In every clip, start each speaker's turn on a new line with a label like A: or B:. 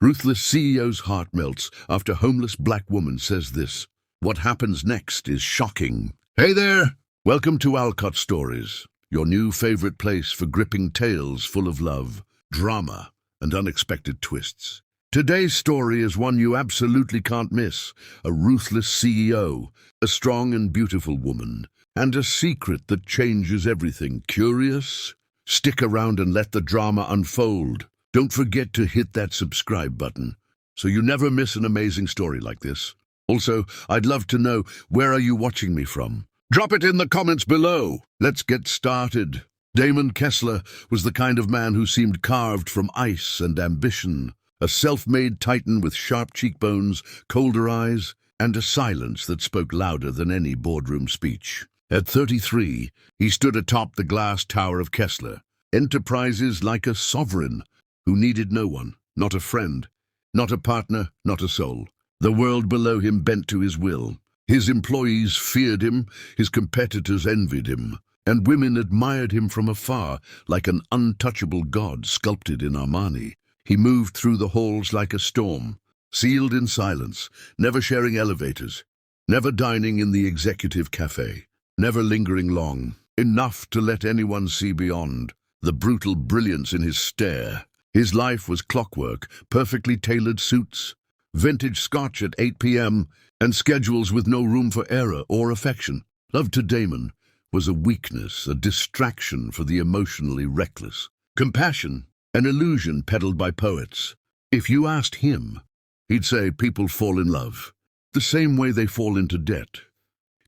A: Ruthless CEO's heart melts after homeless black woman says this. What happens next is shocking. Hey there! Welcome to Alcott Stories, your new favorite place for gripping tales full of love, drama, and unexpected twists. Today's story is one you absolutely can't miss. A ruthless CEO, a strong and beautiful woman, and a secret that changes everything. Curious? Stick around and let the drama unfold. Don't forget to hit that subscribe button so you never miss an amazing story like this. Also, I'd love to know, where are you watching me from? Drop it in the comments below. Let's get started. Damon Kessler was the kind of man who seemed carved from ice and ambition. A self-made titan with sharp cheekbones, colder eyes, and a silence that spoke louder than any boardroom speech. At 33, he stood atop the glass tower of Kessler, Enterprises like a sovereign who needed no one, not a friend, not a partner, not a soul. The world below him bent to his will. His employees feared him, his competitors envied him, and women admired him from afar like an untouchable god sculpted in Armani. He moved through the halls like a storm, sealed in silence, never sharing elevators, never dining in the executive cafe, never lingering long, enough to let anyone see beyond the brutal brilliance in his stare. His life was clockwork, perfectly tailored suits, vintage scotch at 8 p.m., and schedules with no room for error or affection. Love to Damon was a weakness, a distraction for the emotionally reckless. Compassion, an illusion peddled by poets. If you asked him, he'd say people fall in love the same way they fall into debt,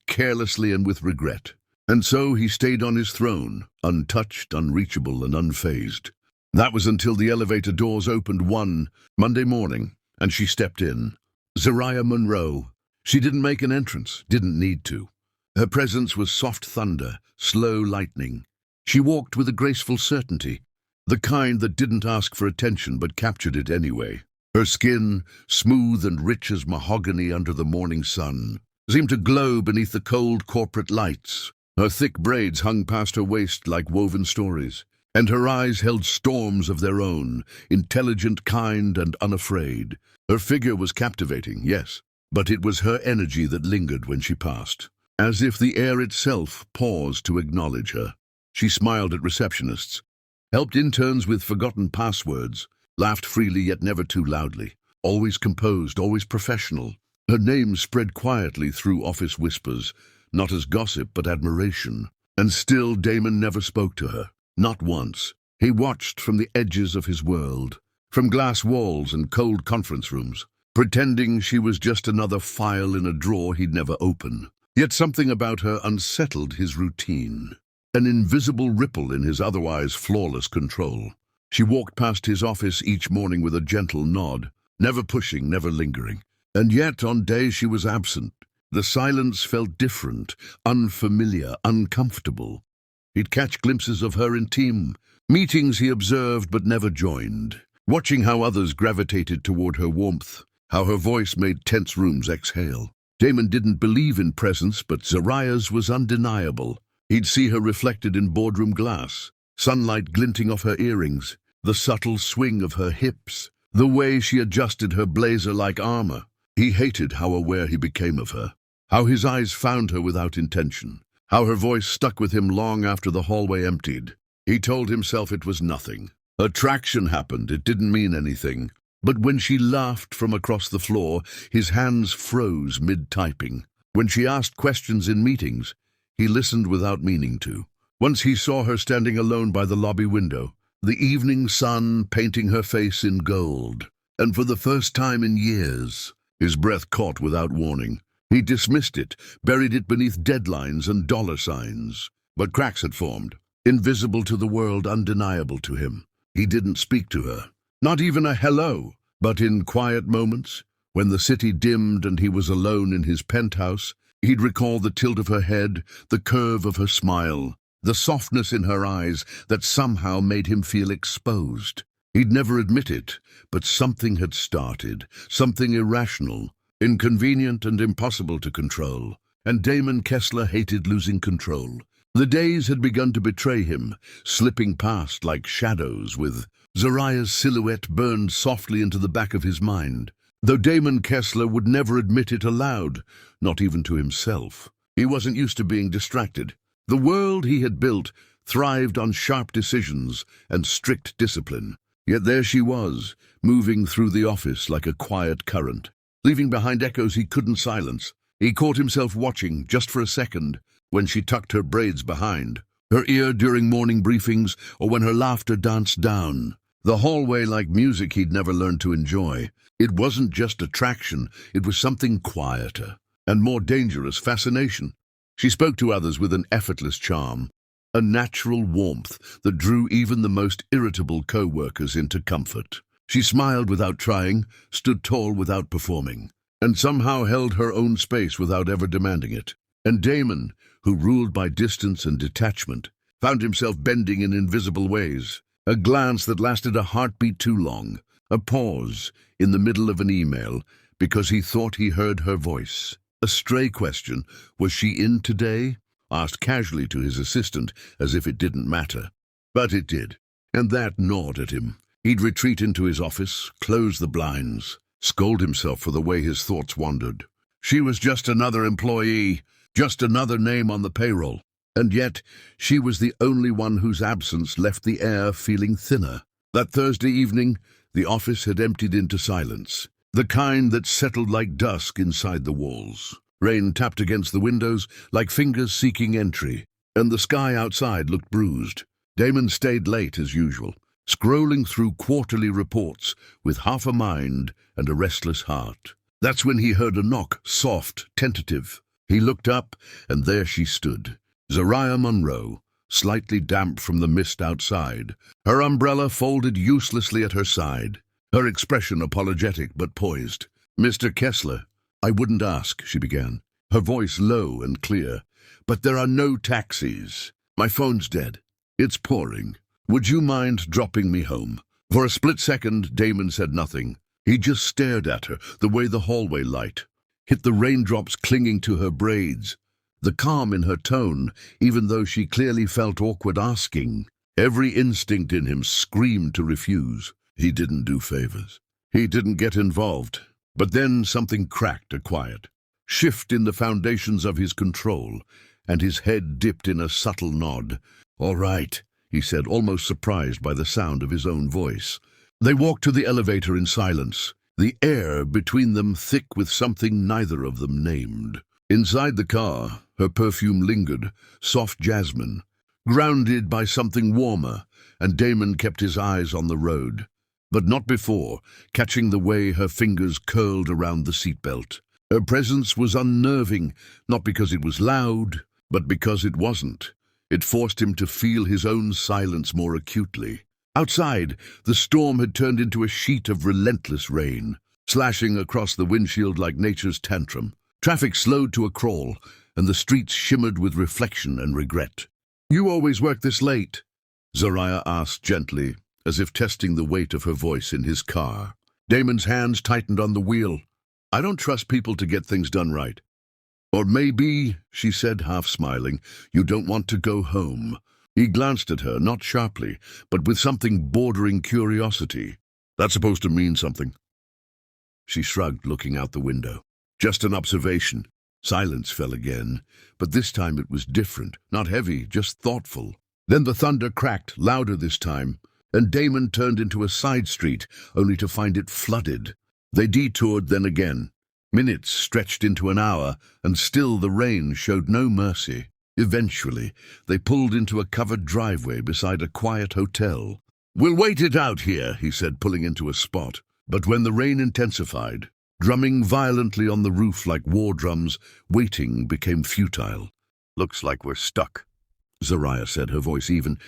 A: carelessly and with regret. And so he stayed on his throne, untouched, unreachable, and unfazed. That was until the elevator doors opened one Monday morning, and she stepped in. Zariah Monroe. She didn't make an entrance, didn't need to. Her presence was soft thunder, slow lightning. She walked with a graceful certainty, the kind that didn't ask for attention but captured it anyway. Her skin, smooth and rich as mahogany under the morning sun, seemed to glow beneath the cold corporate lights. Her thick braids hung past her waist like woven stories, and her eyes held storms of their own, intelligent, kind, and unafraid. Her figure was captivating, yes, but it was her energy that lingered when she passed, as if the air itself paused to acknowledge her. She smiled at receptionists, helped interns with forgotten passwords, laughed freely yet never too loudly, always composed, always professional. Her name spread quietly through office whispers, not as gossip but admiration. And still Damon never spoke to her. Not once. He watched from the edges of his world, from glass walls and cold conference rooms, pretending she was just another file in a drawer he'd never open. Yet something about her unsettled his routine, an invisible ripple in his otherwise flawless control. She walked past his office each morning with a gentle nod, never pushing, never lingering. And yet on days she was absent, the silence felt different, unfamiliar, uncomfortable. He'd catch glimpses of her in team meetings he observed but never joined, watching how others gravitated toward her warmth, how her voice made tense rooms exhale. Damon didn't believe in presence, but Zariah's was undeniable. He'd see her reflected in boardroom glass, sunlight glinting off her earrings, the subtle swing of her hips, the way she adjusted her blazer-like armor. He hated how aware he became of her, how his eyes found her without intention, how her voice stuck with him long after the hallway emptied. He told himself it was nothing. Attraction happened, it didn't mean anything. But when she laughed from across the floor, his hands froze mid-typing. When she asked questions in meetings, he listened without meaning to. Once he saw her standing alone by the lobby window, the evening sun painting her face in gold. And for the first time in years, his breath caught without warning. He dismissed it, buried it beneath deadlines and dollar signs. But cracks had formed, invisible to the world, undeniable to him. He didn't speak to her, not even a hello. But in quiet moments, when the city dimmed and he was alone in his penthouse, he'd recall the tilt of her head, the curve of her smile, the softness in her eyes that somehow made him feel exposed. He'd never admit it, but something had started, something irrational, inconvenient and impossible to control. And Damon Kessler hated losing control. The days had begun to betray him, slipping past like shadows with Zariah's silhouette burned softly into the back of his mind, though Damon Kessler would never admit it aloud, not even to himself. He wasn't used to being distracted. The world he had built thrived on sharp decisions and strict discipline. Yet there she was, moving through the office like a quiet current, leaving behind echoes he couldn't silence. He caught himself watching, just for a second, when she tucked her braids behind, her ear during morning briefings, or when her laughter danced down the hallway like music he'd never learned to enjoy. It wasn't just attraction, it was something quieter and more dangerous, fascination. She spoke to others with an effortless charm, a natural warmth that drew even the most irritable co-workers into comfort. She smiled without trying, stood tall without performing, and somehow held her own space without ever demanding it. And Damon, who ruled by distance and detachment, found himself bending in invisible ways. A glance that lasted a heartbeat too long, a pause in the middle of an email because he thought he heard her voice. A stray question, was she in today? Asked casually to his assistant as if it didn't matter. But it did, and that gnawed at him. He'd retreat into his office, close the blinds, scold himself for the way his thoughts wandered. She was just another employee, just another name on the payroll. And yet, she was the only one whose absence left the air feeling thinner. That Thursday evening, the office had emptied into silence, the kind that settled like dusk inside the walls. Rain tapped against the windows like fingers seeking entry, and the sky outside looked bruised. Damon stayed late as usual, scrolling through quarterly reports with half a mind and a restless heart. That's when he heard a knock, soft, tentative. He looked up, and there she stood, Zariah Monroe, slightly damp from the mist outside, her umbrella folded uselessly at her side, her expression apologetic but poised. "Mr. Kessler, I wouldn't ask," she began, her voice low and clear, "but there are no taxis. My phone's dead. It's pouring. Would you mind dropping me home?" For a split second, Damon said nothing. He just stared at her, the way the hallway light hit the raindrops clinging to her braids, the calm in her tone, even though she clearly felt awkward asking. Every instinct in him screamed to refuse. He didn't do favors. He didn't get involved. But then something cracked, a quiet shift in the foundations of his control, and his head dipped in a subtle nod. "All right," he said, almost surprised by the sound of his own voice. They walked to the elevator in silence, the air between them thick with something neither of them named. Inside the car, her perfume lingered, soft jasmine, grounded by something warmer, and Damon kept his eyes on the road, but not before catching the way her fingers curled around the seatbelt. Her presence was unnerving, not because it was loud, but because it wasn't. It forced him to feel his own silence more acutely. Outside, the storm had turned into a sheet of relentless rain, slashing across the windshield like nature's tantrum. Traffic slowed to a crawl, and the streets shimmered with reflection and regret. "You always work this late?" Zariah asked gently, as if testing the weight of her voice in his car. Damon's hands tightened on the wheel. "I don't trust people to get things done right." "Or maybe," she said, half smiling, "you don't want to go home." He glanced at her, not sharply, but with something bordering curiosity. "That's supposed to mean something." She shrugged, looking out the window. "Just an observation." Silence fell again, but this time it was different, not heavy, just thoughtful. Then the thunder cracked, louder this time, and Damon turned into a side street, only to find it flooded. They detoured then again. Minutes stretched into an hour, and still the rain showed no mercy. Eventually, they pulled into a covered driveway beside a quiet hotel. "We'll wait it out here," he said, pulling into a spot. But when the rain intensified, drumming violently on the roof like war drums, waiting became futile. "Looks like we're stuck," Zariah said, her voice even,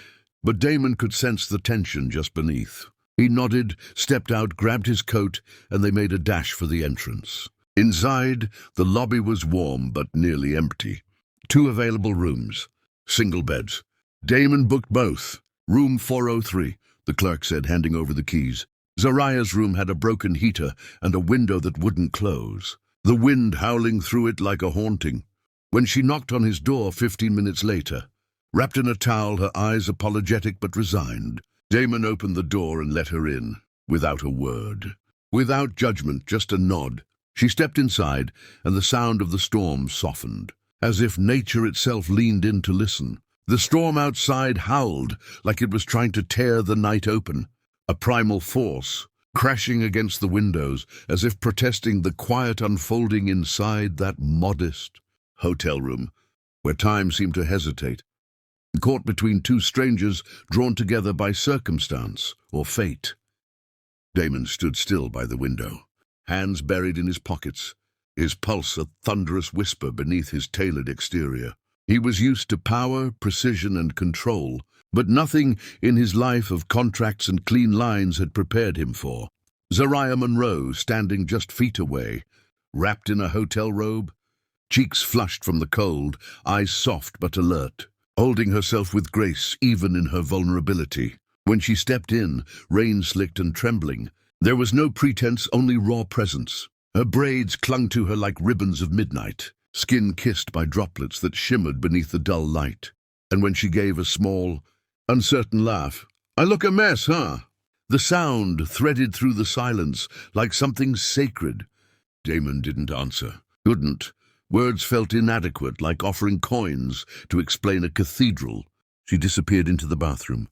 A: but Damon could sense the tension just beneath. He nodded, stepped out, grabbed his coat, and they made a dash for the entrance. Inside, the lobby was warm but nearly empty. 2 available rooms, single beds. Damon booked both. "Room 403, the clerk said, handing over the keys. Zariah's room had a broken heater and a window that wouldn't close, the wind howling through it like a haunting. When she knocked on his door 15 minutes later, wrapped in a towel, her eyes apologetic but resigned, Damon opened the door and let her in, without a word. Without judgment, just a nod. She stepped inside, and the sound of the storm softened, as if nature itself leaned in to listen. The storm outside howled like it was trying to tear the night open, a primal force, crashing against the windows, as if protesting the quiet unfolding inside that modest hotel room, where time seemed to hesitate, caught between two strangers drawn together by circumstance or fate. Damon stood still by the window, hands buried in his pockets, his pulse a thunderous whisper beneath his tailored exterior. He was used to power, precision, and control, but nothing in his life of contracts and clean lines had prepared him for. Zariah Monroe, standing just feet away, wrapped in a hotel robe, cheeks flushed from the cold, eyes soft but alert, holding herself with grace even in her vulnerability. When she stepped in, rain-slicked and trembling, there was no pretense, only raw presence. Her braids clung to her like ribbons of midnight, skin kissed by droplets that shimmered beneath the dull light. And when she gave a small, uncertain laugh, "I look a mess, huh?" The sound threaded through the silence like something sacred. Damon didn't answer, couldn't. Words felt inadequate, like offering coins to explain a cathedral. She disappeared into the bathroom,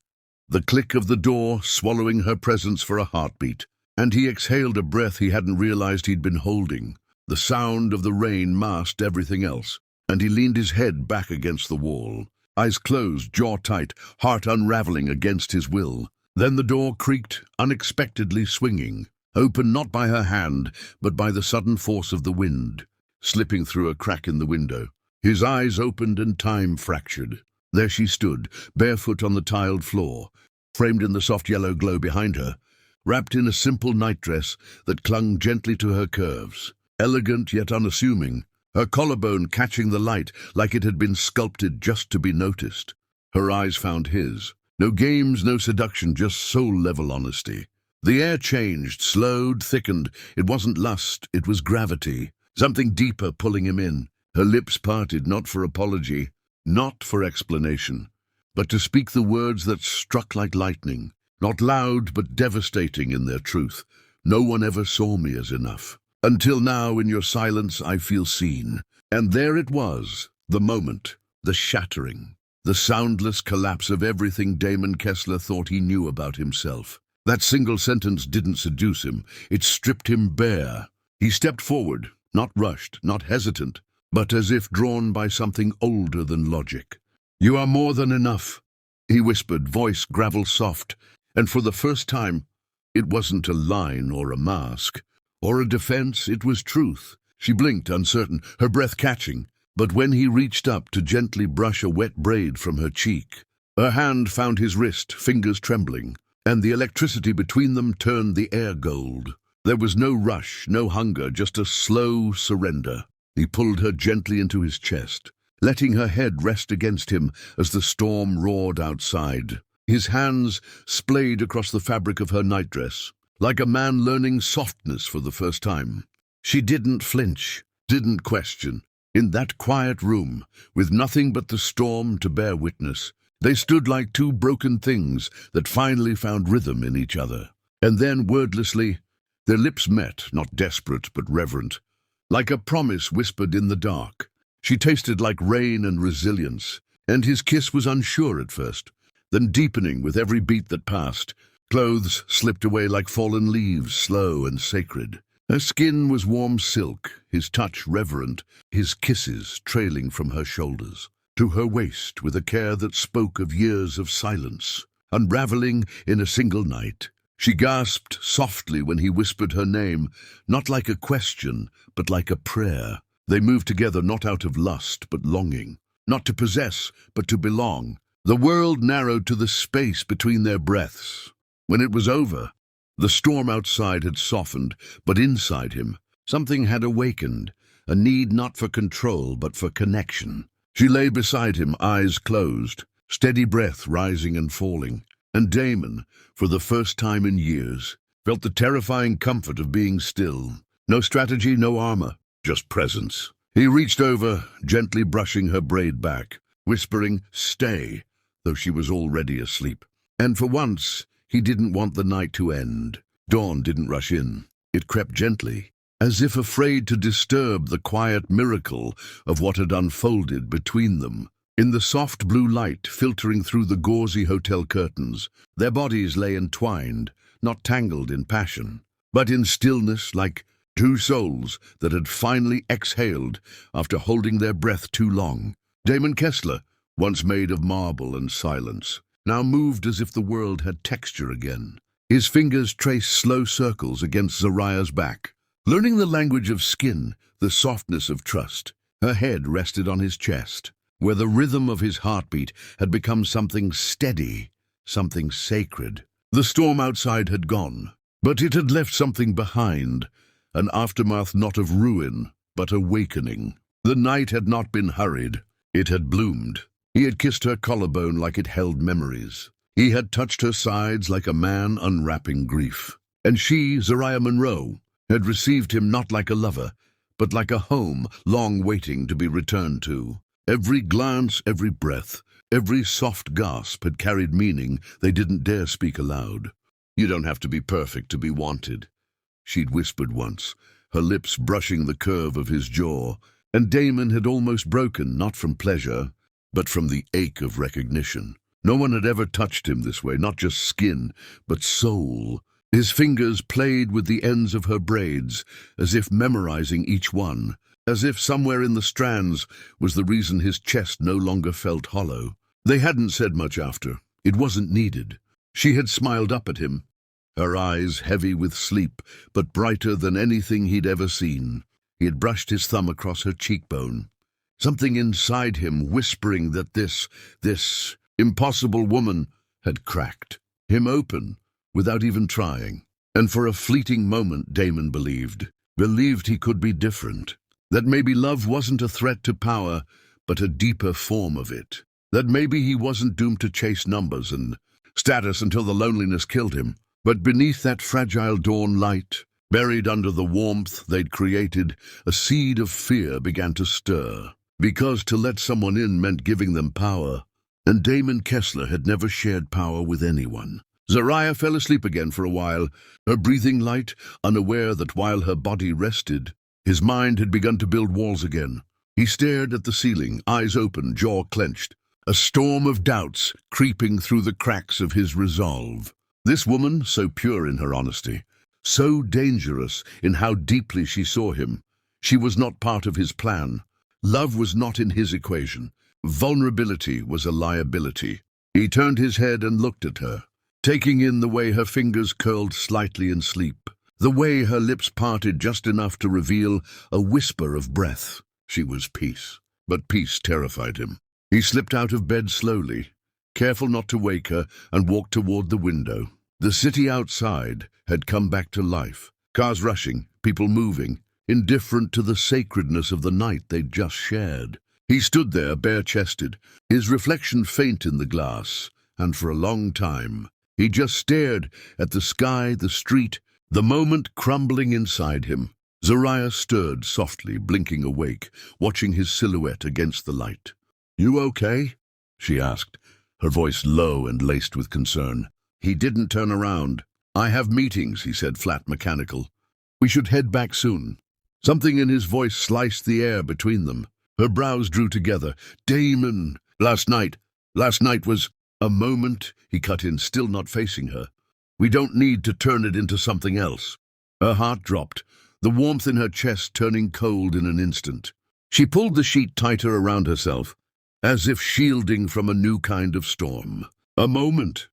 A: the click of the door swallowing her presence for a heartbeat, and he exhaled a breath he hadn't realized he'd been holding. The sound of the rain masked everything else, and he leaned his head back against the wall, eyes closed, jaw tight, heart unraveling against his will. Then the door creaked, unexpectedly swinging, open not by her hand, but by the sudden force of the wind, slipping through a crack in the window. His eyes opened and time fractured. There she stood, barefoot on the tiled floor, framed in the soft yellow glow behind her, wrapped in a simple nightdress that clung gently to her curves, elegant yet unassuming, her collarbone catching the light like it had been sculpted just to be noticed. Her eyes found his. No games, no seduction, just soul-level honesty. The air changed, slowed, thickened. It wasn't lust, it was gravity, something deeper pulling him in. Her lips parted, not for apology, not for explanation, but to speak the words that struck like lightning, not loud but devastating in their truth. No one ever saw me as enough. Until now, in your silence, I feel seen. And there it was, the moment, the shattering, the soundless collapse of everything Damon Kessler thought he knew about himself. That single sentence didn't seduce him, it stripped him bare. He stepped forward, not rushed, not hesitant, but as if drawn by something older than logic. "You are more than enough," he whispered, voice gravel soft, and for the first time, it wasn't a line or a mask, or a defense, it was truth. She blinked, uncertain, her breath catching, but when he reached up to gently brush a wet braid from her cheek, her hand found his wrist, fingers trembling, and the electricity between them turned the air gold. There was no rush, no hunger, just a slow surrender. He pulled her gently into his chest, letting her head rest against him as the storm roared outside. His hands splayed across the fabric of her nightdress, like a man learning softness for the first time. She didn't flinch, didn't question. In that quiet room, with nothing but the storm to bear witness, they stood like two broken things that finally found rhythm in each other. And then, wordlessly, their lips met, not desperate but reverent, like a promise whispered in the dark. She tasted like rain and resilience, and his kiss was unsure at first, then deepening with every beat that passed. Clothes slipped away like fallen leaves, slow and sacred. Her skin was warm silk, his touch reverent, his kisses trailing from her shoulders to her waist with a care that spoke of years of silence, unraveling in a single night. She gasped softly when he whispered her name, not like a question, but like a prayer. They moved together not out of lust, but longing, not to possess, but to belong. The world narrowed to the space between their breaths. When it was over, the storm outside had softened, but inside him, something had awakened, a need not for control, but for connection. She lay beside him, eyes closed, steady breath rising and falling, and Damon, for the first time in years, felt the terrifying comfort of being still. No strategy, no armor, just presence. He reached over, gently brushing her braid back, whispering, "Stay," though she was already asleep. And for once, he didn't want the night to end. Dawn didn't rush in. It crept gently, as if afraid to disturb the quiet miracle of what had unfolded between them. In the soft blue light filtering through the gauzy hotel curtains, their bodies lay entwined, not tangled in passion, but in stillness, like two souls that had finally exhaled after holding their breath too long. Damon Kessler, once made of marble and silence, now moved as if the world had texture again. His fingers traced slow circles against Zariah's back. Learning the language of skin, the softness of trust, her head rested on his chest, where the rhythm of his heartbeat had become something steady, something sacred. The storm outside had gone, but it had left something behind, an aftermath not of ruin, but awakening. The night had not been hurried. It had bloomed. He had kissed her collarbone like it held memories. He had touched her sides like a man unwrapping grief. And she, Zariah Monroe, had received him not like a lover, but like a home long waiting to be returned to. Every glance, every breath, every soft gasp had carried meaning they didn't dare speak aloud. "You don't have to be perfect to be wanted," she'd whispered once, her lips brushing the curve of his jaw, and Damon had almost broken, not from pleasure, but from the ache of recognition. No one had ever touched him this way, not just skin, but soul. His fingers played with the ends of her braids, as if memorizing each one, as if somewhere in the strands was the reason his chest no longer felt hollow. They hadn't said much after. It wasn't needed. She had smiled up at him, her eyes heavy with sleep, but brighter than anything he'd ever seen. He had brushed his thumb across her cheekbone, something inside him whispering that this impossible woman had cracked him open without even trying. And for a fleeting moment, Damon believed he could be different. That maybe love wasn't a threat to power, but a deeper form of it. That maybe he wasn't doomed to chase numbers and status until the loneliness killed him. But beneath that fragile dawn light, buried under the warmth they'd created, a seed of fear began to stir. Because to let someone in meant giving them power, and Damon Kessler had never shared power with anyone. Zariah fell asleep again for a while, her breathing light, unaware that while her body rested, his mind had begun to build walls again. He stared at the ceiling, eyes open, jaw clenched, a storm of doubts creeping through the cracks of his resolve. This woman, so pure in her honesty, so dangerous in how deeply she saw him. She was not part of his plan. Love was not in his equation. Vulnerability was a liability. He turned his head and looked at her, taking in the way her fingers curled slightly in sleep, the way her lips parted just enough to reveal a whisper of breath. She was peace, but peace terrified him. He slipped out of bed slowly, careful not to wake her, and walked toward the window. The city outside had come back to life, cars rushing, people moving, indifferent to the sacredness of the night they'd just shared. He stood there, bare-chested, his reflection faint in the glass, and for a long time he just stared at the sky, the street, the moment crumbling inside him. Zariah stirred softly, blinking awake, watching his silhouette against the light. "You okay?" she asked, her voice low and laced with concern. He didn't turn around. "I have meetings," he said, flat, mechanical. "We should head back soon." Something in his voice sliced the air between them. Her brows drew together. "Damon, last night was—" "A moment," he cut in, still not facing her. "We don't need to turn it into something else." Her heart dropped, the warmth in her chest turning cold in an instant. She pulled the sheet tighter around herself, as if shielding from a new kind of storm. "A moment,"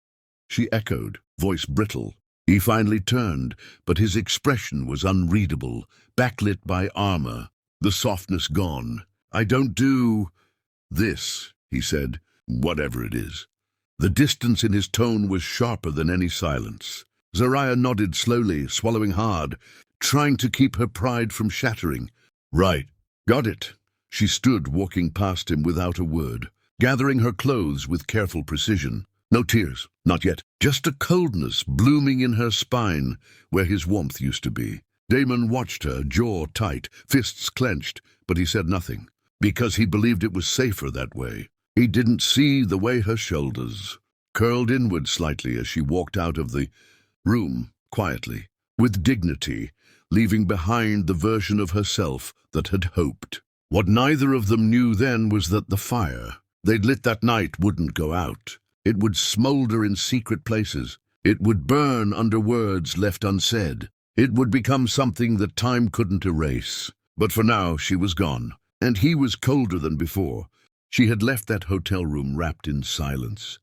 A: she echoed, voice brittle. He finally turned, but his expression was unreadable, backlit by armor, the softness gone. "I don't do this," he said, "whatever it is." The distance in his tone was sharper than any silence. Zariah nodded slowly, swallowing hard, trying to keep her pride from shattering. "Right, got it." She stood, walking past him without a word, gathering her clothes with careful precision. No tears, not yet, just a coldness blooming in her spine where his warmth used to be. Damon watched her, jaw tight, fists clenched, but he said nothing, because he believed it was safer that way. He didn't see the way her shoulders curled inward slightly as she walked out of the room, quietly, with dignity, leaving behind the version of herself that had hoped. What neither of them knew then was that the fire they'd lit that night wouldn't go out. It would smolder in secret places. It would burn under words left unsaid. It would become something that time couldn't erase. But for now, she was gone, and he was colder than before. She had left that hotel room wrapped in silence,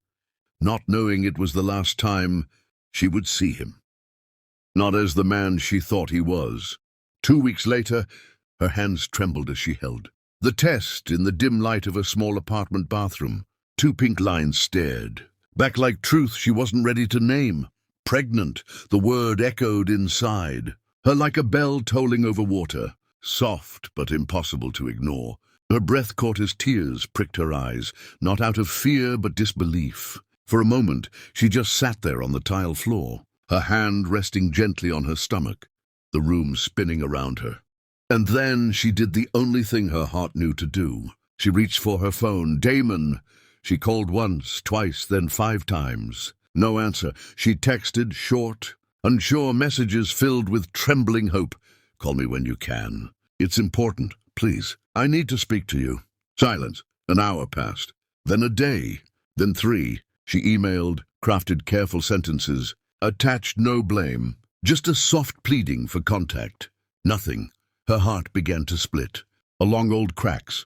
A: not knowing it was the last time she would see him. Not as the man she thought he was. 2 weeks later, her hands trembled as she held the test in the dim light of a small apartment bathroom. 2 pink lines stared back like truth she wasn't ready to name. Pregnant, the word echoed inside her like a bell tolling over water, soft but impossible to ignore. Her breath caught as tears pricked her eyes, not out of fear but disbelief. For a moment, she just sat there on the tile floor, her hand resting gently on her stomach, the room spinning around her. And then she did the only thing her heart knew to do. She reached for her phone. Damon! She called once, twice, then 5 times. No answer. She texted, short, unsure messages filled with trembling hope. Call me when you can. It's important, please. I need to speak to you. Silence. An hour passed. Then a day. Then 3. She emailed, crafted careful sentences, attached no blame, just a soft pleading for contact. Nothing. Her heart began to split, along old cracks.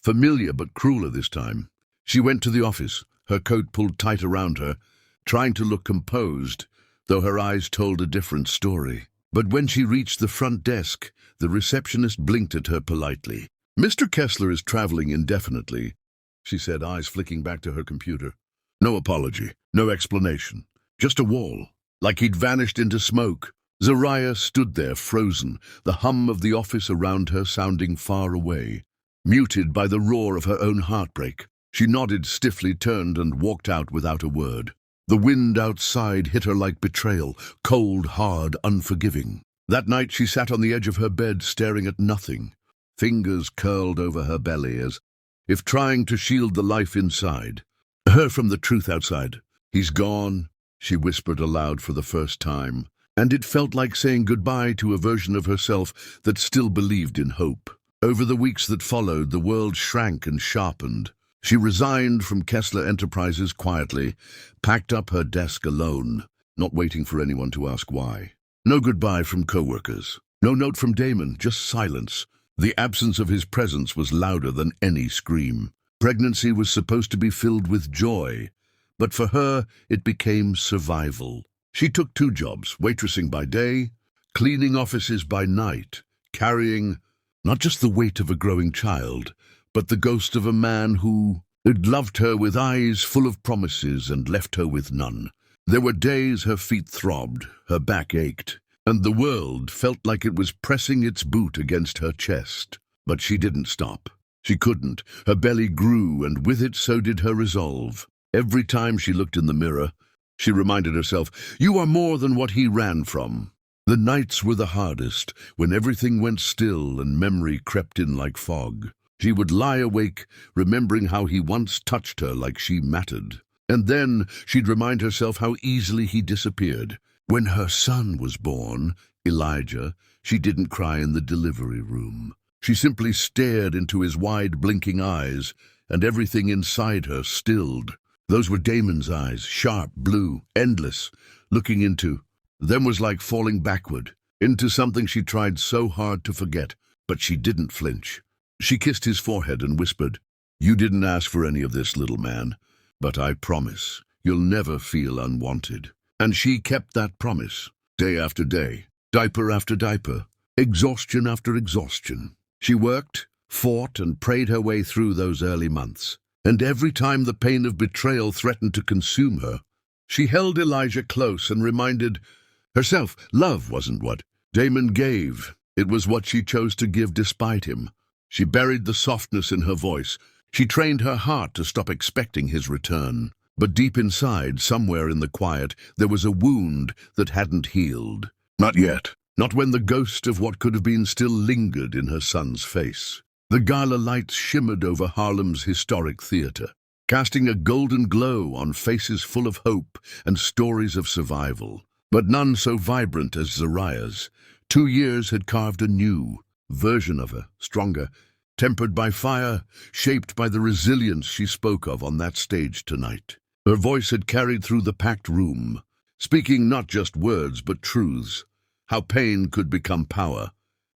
A: Familiar but crueler this time. She went to the office, her coat pulled tight around her, trying to look composed, though her eyes told a different story. But when she reached the front desk, the receptionist blinked at her politely. "Mr. Kessler is traveling indefinitely," she said, eyes flicking back to her computer. No apology, no explanation, just a wall, like he'd vanished into smoke. Zariah stood there, frozen, the hum of the office around her sounding far away, muted by the roar of her own heartbreak. She nodded stiffly, turned, and walked out without a word. The wind outside hit her like betrayal, cold, hard, unforgiving. That night she sat on the edge of her bed, staring at nothing, fingers curled over her belly as if trying to shield the life inside her from the truth outside. "He's gone," she whispered aloud for the first time, and it felt like saying goodbye to a version of herself that still believed in hope. Over the weeks that followed, the world shrank and sharpened. She resigned from Kessler Enterprises quietly, packed up her desk alone, not waiting for anyone to ask why. No goodbye from co-workers, no note from Damon, just silence. The absence of his presence was louder than any scream. Pregnancy was supposed to be filled with joy, but for her it became survival. She took 2 jobs, waitressing by day, cleaning offices by night, carrying not just the weight of a growing child, but the ghost of a man who had loved her with eyes full of promises and left her with none. There were days her feet throbbed, her back ached, and the world felt like it was pressing its boot against her chest. But she didn't stop. She couldn't. Her belly grew, and with it so did her resolve. Every time she looked in the mirror, she reminded herself, "You are more than what he ran from." The nights were the hardest, when everything went still and memory crept in like fog. She would lie awake, remembering how he once touched her like she mattered. And then she'd remind herself how easily he disappeared. When her son was born, Elijah, she didn't cry in the delivery room. She simply stared into his wide, blinking eyes, and everything inside her stilled. Those were Damon's eyes, sharp, blue, endless. Looking into them was like falling backward, into something she tried so hard to forget, but she didn't flinch. She kissed his forehead and whispered, "You didn't ask for any of this, little man, but I promise you'll never feel unwanted." And she kept that promise, day after day, diaper after diaper, exhaustion after exhaustion. She worked, fought, and prayed her way through those early months. And every time the pain of betrayal threatened to consume her, she held Elijah close and reminded herself love wasn't what Damon gave. It was what she chose to give despite him. She buried the softness in her voice. She trained her heart to stop expecting his return. But deep inside, somewhere in the quiet, there was a wound that hadn't healed. Not yet. Not when the ghost of what could have been still lingered in her son's face. The gala lights shimmered over Harlem's historic theater. casting a golden glow on faces full of hope and stories of survival, but none so vibrant as Zariah's. 2 years had carved a new version of her, stronger, tempered by fire, shaped by the resilience she spoke of on that stage tonight. Her voice had carried through the packed room, speaking not just words but truths. How pain could become power,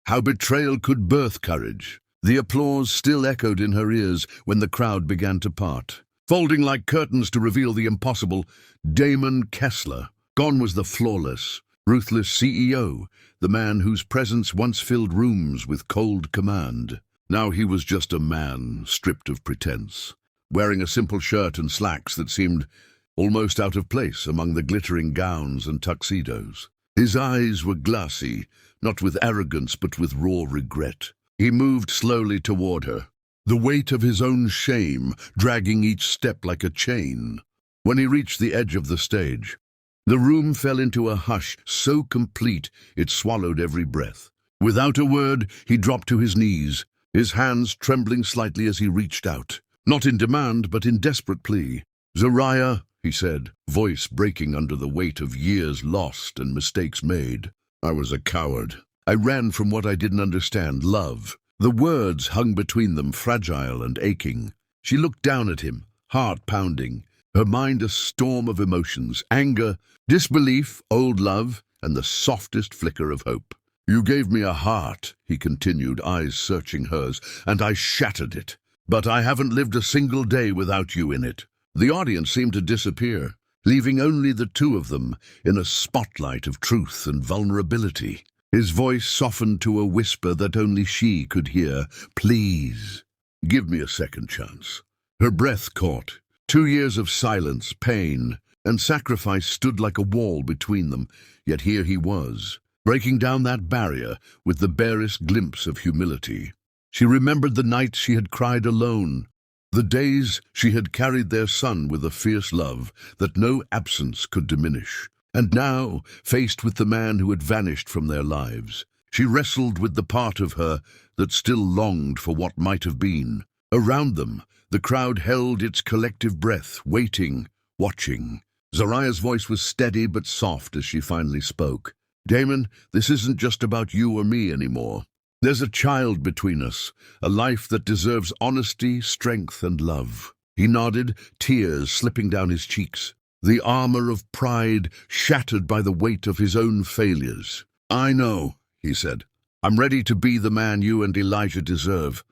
A: how betrayal could birth courage. The applause still echoed in her ears when the crowd began to part. Folding like curtains to reveal the impossible, Damon Kessler. Gone was the flawless, ruthless CEO, the man whose presence once filled rooms with cold command. Now he was just a man, stripped of pretense, wearing a simple shirt and slacks that seemed almost out of place among the glittering gowns and tuxedos. His eyes were glassy, not with arrogance but with raw regret. He moved slowly toward her, the weight of his own shame dragging each step like a chain. When he reached the edge of the stage, the room fell into a hush so complete it swallowed every breath. Without a word, he dropped to his knees, his hands trembling slightly as he reached out, not in demand but in desperate plea. "Zariah," he said, voice breaking under the weight of years lost and mistakes made. "I was a coward. I ran from what I didn't understand, love." The words hung between them, fragile and aching. She looked down at him, heart pounding, her mind a storm of emotions, anger, disbelief, old love, and the softest flicker of hope. "You gave me a heart," he continued, eyes searching hers, "and I shattered it. But I haven't lived a single day without you in it." The audience seemed to disappear, leaving only the two of them in a spotlight of truth and vulnerability. His voice softened to a whisper that only she could hear. "Please, give me a second chance." Her breath caught. 2 years of silence, pain, and sacrifice stood like a wall between them, yet here he was, breaking down that barrier with the barest glimpse of humility. She remembered the nights she had cried alone, the days she had carried their son with a fierce love that no absence could diminish. And now, faced with the man who had vanished from their lives, she wrestled with the part of her that still longed for what might have been. Around them, the crowd held its collective breath, waiting, watching. Zariah's voice was steady but soft as she finally spoke. "Damon, this isn't just about you or me anymore. There's a child between us, a life that deserves honesty, strength, and love." He nodded, tears slipping down his cheeks, the armor of pride shattered by the weight of his own failures. "I know," he said. "I'm ready to be the man you and Elijah deserve."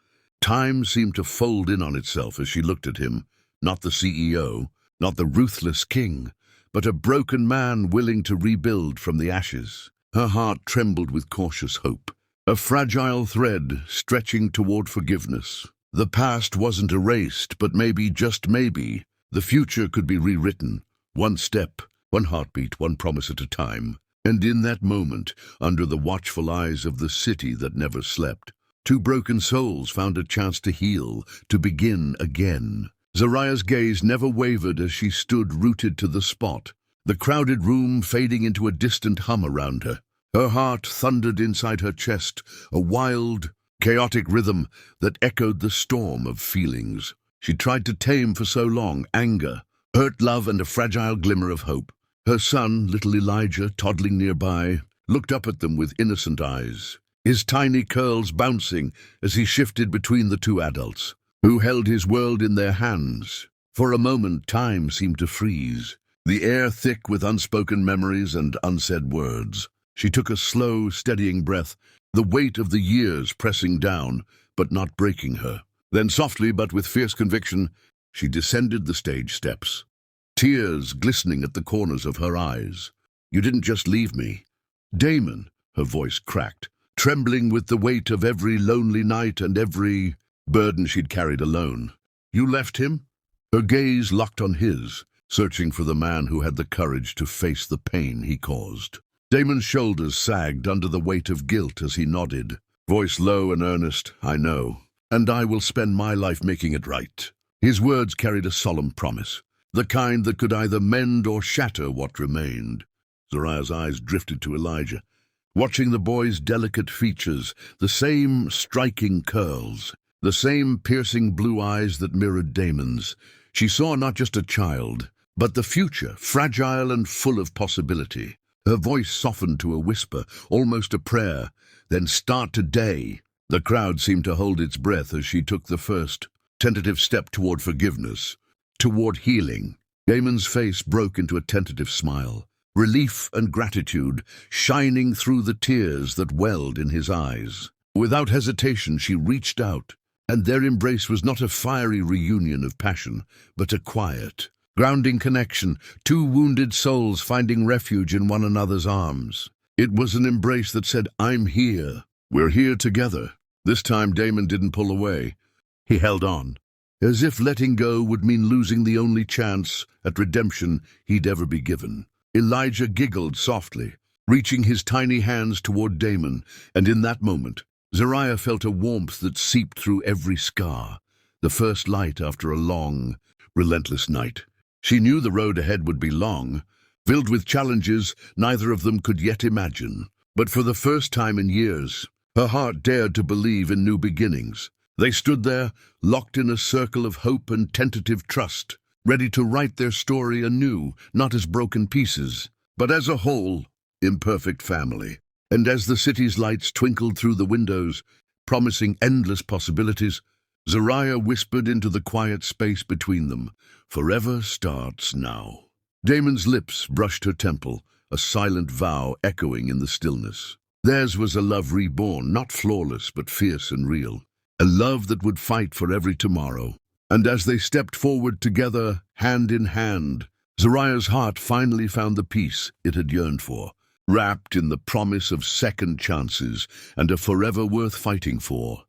A: Time seemed to fold in on itself as she looked at him, not the CEO, not the ruthless king, but a broken man willing to rebuild from the ashes. Her heart trembled with cautious hope, a fragile thread stretching toward forgiveness. The past wasn't erased, but maybe, just maybe, the future could be rewritten. One step, one heartbeat, one promise at a time. And in that moment, under the watchful eyes of the city that never slept, 2 broken souls found a chance to heal, to begin again. Zariah's gaze never wavered as she stood rooted to the spot, the crowded room fading into a distant hum around her. Her heart thundered inside her chest, a wild, chaotic rhythm that echoed the storm of feelings she tried to tame for so long: anger, hurt love, and a fragile glimmer of hope. Her son, little Elijah, toddling nearby, looked up at them with innocent eyes, his tiny curls bouncing as he shifted between the 2 adults, who held his world in their hands. For a moment, time seemed to freeze, the air thick with unspoken memories and unsaid words. She took a slow, steadying breath, the weight of the years pressing down, but not breaking her. Then softly, but with fierce conviction, she descended the stage steps, tears glistening at the corners of her eyes. "You didn't just leave me, Damon," her voice cracked, trembling with the weight of every lonely night and every burden she'd carried alone. "You left him?" Her gaze locked on his, searching for the man who had the courage to face the pain he caused. Damon's shoulders sagged under the weight of guilt as he nodded, voice low and earnest. "I know, and I will spend my life making it right." His words carried a solemn promise, the kind that could either mend or shatter what remained. Zariah's eyes drifted to Elijah, watching the boy's delicate features, the same striking curls, the same piercing blue eyes that mirrored Damon's. She saw not just a child, but the future, fragile and full of possibility. Her voice softened to a whisper, almost a prayer. Then start today. The crowd seemed to hold its breath as she took the first tentative step toward forgiveness, toward healing. Damon's face broke into a tentative smile, relief and gratitude shining through the tears that welled in his eyes. Without hesitation, she reached out, and their embrace was not a fiery reunion of passion, but a quiet, grounding connection, two wounded souls finding refuge in one another's arms. It was an embrace that said, "I'm here. We're here together." This time Damon didn't pull away. He held on, as if letting go would mean losing the only chance at redemption he'd ever be given. Elijah giggled softly, reaching his tiny hands toward Damon, and in that moment, Zariah felt a warmth that seeped through every scar, the first light after a long, relentless night. She knew the road ahead would be long, filled with challenges neither of them could yet imagine. But for the first time in years, her heart dared to believe in new beginnings. They stood there, locked in a circle of hope and tentative trust, ready to write their story anew, not as broken pieces, but as a whole, imperfect family. And as the city's lights twinkled through the windows, promising endless possibilities, Zariah whispered into the quiet space between them, "Forever starts now." Damon's lips brushed her temple, a silent vow echoing in the stillness. Theirs was a love reborn, not flawless, but fierce and real. A love that would fight for every tomorrow. And as they stepped forward together, hand in hand, Zariah's heart finally found the peace it had yearned for, wrapped in the promise of second chances and a forever worth fighting for.